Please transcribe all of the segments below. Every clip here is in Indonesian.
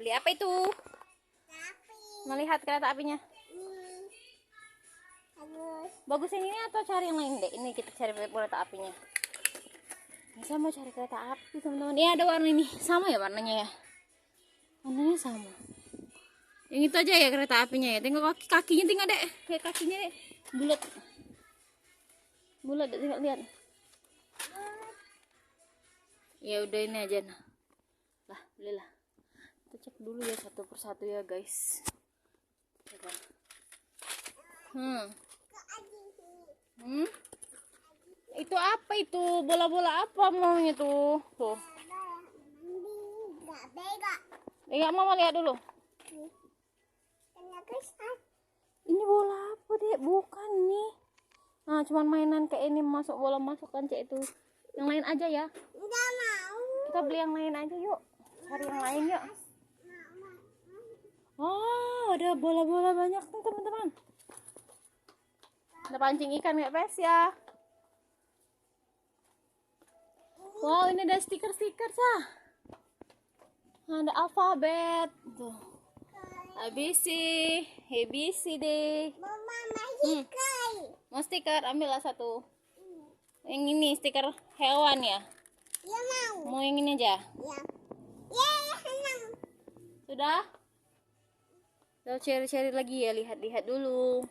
Beli apa itu? Melihat kereta apinya. Bagus ini atau cari yang lain deh? Ini kita cari kereta apinya. Bisa mau cari kereta api teman-teman. Ini ada warna ini, sama ya warnanya ya? Warnanya sama. Yang itu aja ya kereta apinya ya. Tengok kakinya, tengok dek. Kayak kakinya dek. Bulat. Bulat dek, tengok lihat. Ya udah ini aja nah. Lah, belilah. Kita cek dulu ya satu persatu ya guys. Coba. Itu apa itu? Bola-bola apa maunya tuh? Tuh. Enggak mama lihat dulu. Ini bola apa dek? Bukan nih. Nah, cuman mainan kayak ini masuk bola masukkan cek itu. Yang lain aja ya. Enggak mau. Kita beli yang lain aja yuk. Cari yang lain yuk. Oh, ada bola-bola banyak nih teman-teman. Ada pancing ikan kayak pes ya. Wow, ini ada stiker-stiker sah. Ada alfabet tuh. ABC, ABC deh. Mama stiker. Mau stiker, ambillah satu. Yang ini stiker hewan ya. Ya mau. Mau yang ini aja. Ya. Ya, senang. Sudah? Kita cari-cari lagi ya, lihat-lihat dulu.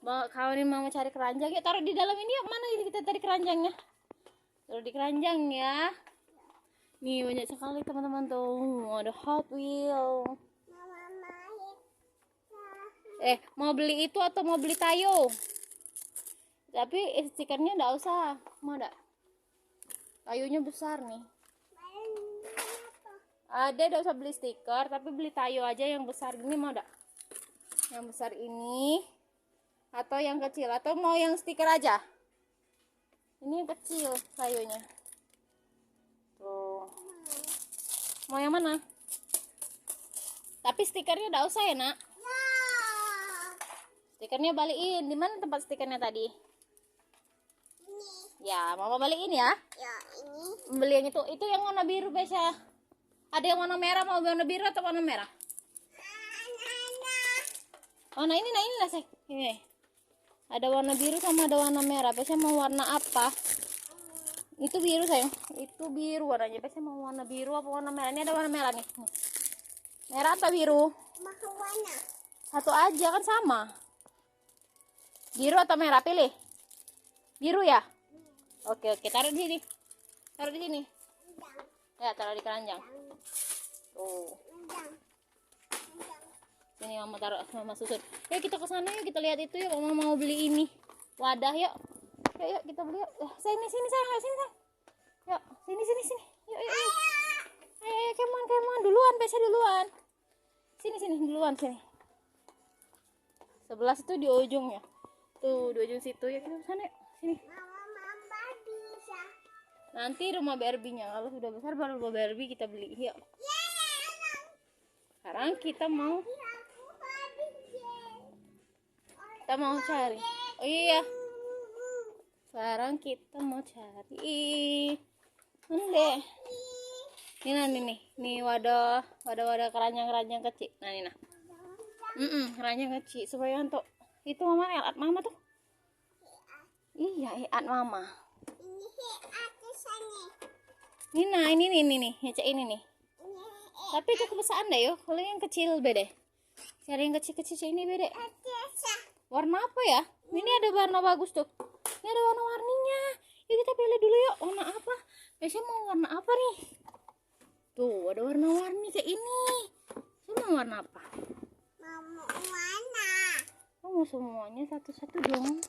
Kawan ini mau cari keranjang, yuk taruh di dalam ini yuk. Mana ini kita cari keranjangnya? Taruh di keranjang ya. Nih banyak sekali teman-teman tuh. Ada Hot Wheel. Mau beli itu atau mau beli Tayo? Tapi stikernya enggak usah. Mau enggak? Tayonya besar nih. Ada, enggak usah beli stiker, tapi beli Tayo aja yang besar gini, mau enggak? Yang besar ini atau yang kecil, atau mau yang stiker aja? Ini yang kecil Tayonya. Tuh. Mau yang mana? Tapi stikernya enggak usah ya, Nak? Stikernya balikin. Di mana tempat stikernya tadi? Ini. Ya, Mama balikin ya. Ya, ini. Beli yang itu yang warna biru biasa. Ada yang warna merah, mau warna biru atau warna merah? Oh, nah ini nah sih. Ini. Ada warna biru sama ada warna merah. Biasanya mau warna apa? Itu biru sayang. Itu biru warnanya. Biasanya mau warna biru apa warna merah? Ini ada warna merah nih. Merah atau biru? Mau warna. Satu aja kan sama. Biru atau merah, pilih. Biru ya? Oke, taruh di sini. Taruh di sini. Ya, taruh di keranjang. Tuh. Sini Mama taruh, Mama susun. Ya kita ke sana yuk, kita lihat itu yuk. Mama mau beli ini. Wadah yuk. Yuk kita beli yuk. Sini sayang, sini sayang. Yuk, sini. Yuk. Ayo, come on. Duluan, biasa duluan. Sini duluan sini. Sebelah situ di ujungnya. Tuh, di ujung situ ya, kita ke sana yuk. Sini. Nanti rumah Barbie-nya kalau sudah besar baru rumah Barbie kita beli. Yuk. Sekarang kita mau cari. Oh iya. Sekarang kita mau cari. Mana? Ini nih wadah keranjang kecil. Nah ini nah. Keranjang kecil supaya untuk itu Mama lihat Mama tuh. Iya, Mama. Ini nah, ini nih, cek ini nih. Tapi itu kebiasaan deh yo. Kalau yang kecil beda. Cari yang kecil ini beda. Warna apa ya? Ini ada warna bagus tuh. Ini ada warna-warninya. Yuk kita pilih dulu yuk. Warna apa? Biasanya mau warna apa nih? Tuh, ada warna-warni kayak ini. Saya mau warna apa? Mau warna. Mau semuanya satu-satu dong.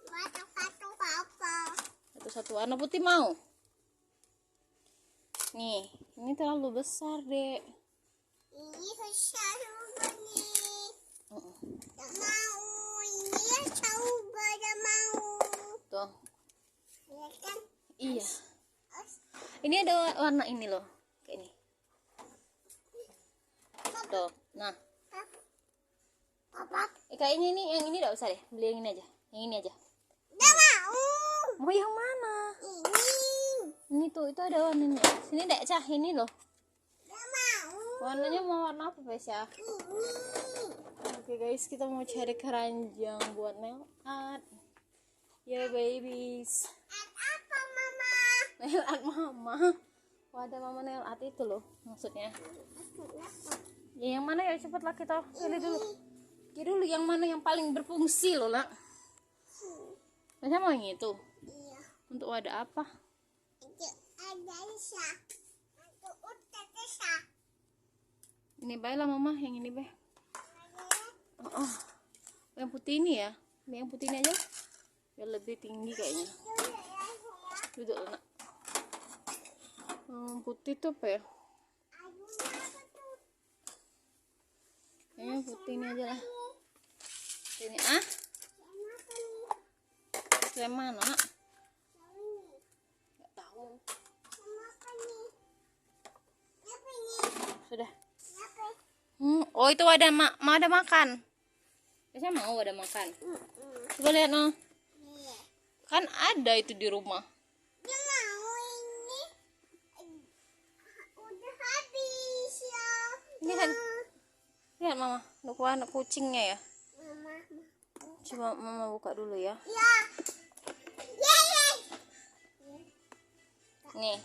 Satu apa? Satu-satu warna putih mau? Nih, ini terlalu besar, Dek. Ini besar juga nih. Gak mau. Ini coba gak mau. Tuh. Ya kan? Iya. Ini ada warna ini loh, kayak ini. Tuh, nah. Apa? Kayaknya ini yang ini enggak usah deh, beli yang ini aja. Yang ini aja. Gak mau. Mau yang mana? Ini. Ini tuh, itu ada warnanya. Sini Dek, Cah, ini loh. Gak mau. Warnanya mau warna apa guys ya? Oke guys, kita mau cari keranjang buat nail art. Ya babies. Apa mama? Nail art mama. Oh, ada mama nail art itu loh maksudnya. Ya, yang mana ya, cepatlah kita pilih dulu. Pilih dulu yang mana yang paling berfungsi loh nak. Masa mau yang itu? Iya. Untuk wadah apa? Itu ada Isa. Itu udah Isa. Ini baiklah mama, yang ini be. Oh, yang putih ini ya. Yang putih ini aja. Biar lebih tinggi kayaknya. Duduk loh nak. Putih tuh apa ya? Kayaknya putih ini aja lah. Ini ah? Yang mana nak? Nggak tahu. Sudah. Oh itu ada ada makan. Biasanya mau ada makan. Coba lihat no. Kan ada itu di rumah. Dia mau ini udah habis ya. Ini kan. Lihat mama, anak kucingnya ya. Mama. Coba mama buka dulu ya. Ya. Ya ya. Nih.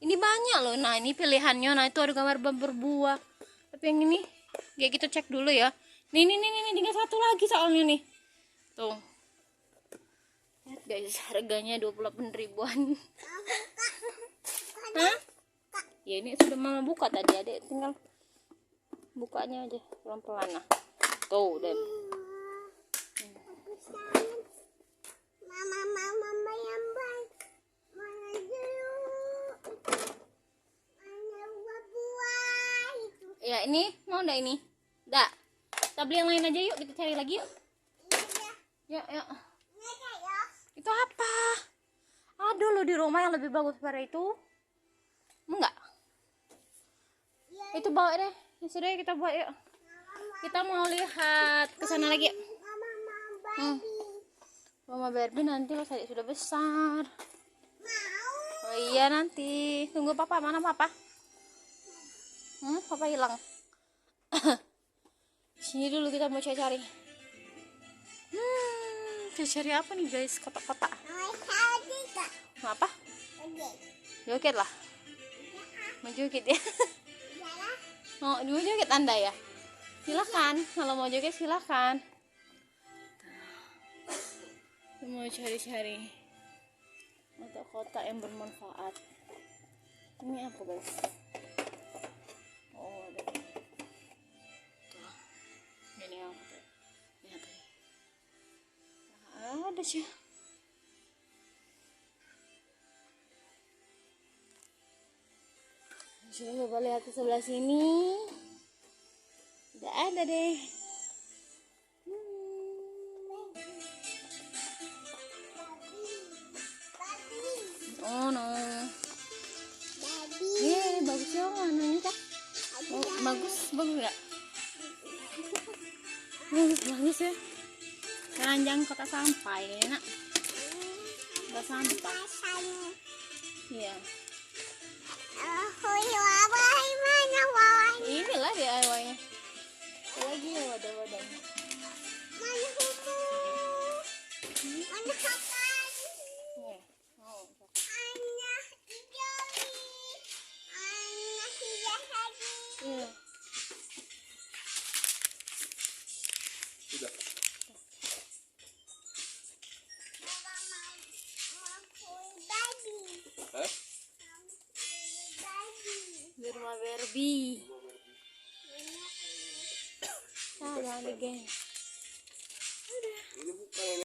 Ini banyak loh. Nah, ini pilihannya. Nah, itu ada gambar berbuah. Tapi yang ini kayak kita cek dulu ya. Nih, tinggal satu lagi soalnya nih. Tuh. Lihat guys, harganya 28 ribuan. Hah? Ya ini sudah mama buka tadi, Adek. Tinggal bukanya aja pelan-pelan nah. Tuh, udah. Mama yang baik. Mana dulu? Mana buah itu? Ya, ini mau enggak ini? Enggak. Kita beli yang lain aja yuk, kita cari lagi yuk. Iya. Ya. Iya ya. Itu apa? Ada loh di rumah yang lebih bagus daripada itu. Enggak? Iya. Itu bawa deh. Ya sudah kita bawa yuk. Kita mau lihat ke sana lagi yuk. Mama baby. Mama Barbie nanti pas adik sudah besar. Mau. Oh iya nanti. Tunggu papa, mana papa? Papa hilang. Sini dulu kita mau cari-cari. Cari apa nih guys? Kotak-kotak. Mau apa? Joget lah. Mau joget ya? Mau joget Anda ya? Silakan. Kalau mau joget silakan. Kita mau cari-cari kotak-kotak yang bermanfaat. Ini apa guys? Oh ada. Tuh. Ini apa? Lihat nih. Ada sih. Coba lihat ke sebelah sini. Tidak ada deh. Oh no. Bagus ya mana ini kak? Oh, bagus nggak? Bagus ya. Keranjang kotak sampah ini nak. Kotak sampah. Iya. Inilah DIY-nya. Lagi ya wadah-wadahnya. Mana hukum? Mana kapan? Nih, mau. Anak Joli. Anak Jahadi. Iya. Sudah. Mama mau baby. Hah? Baby. Di rumah Barbie. Sama lagi. Ini bukan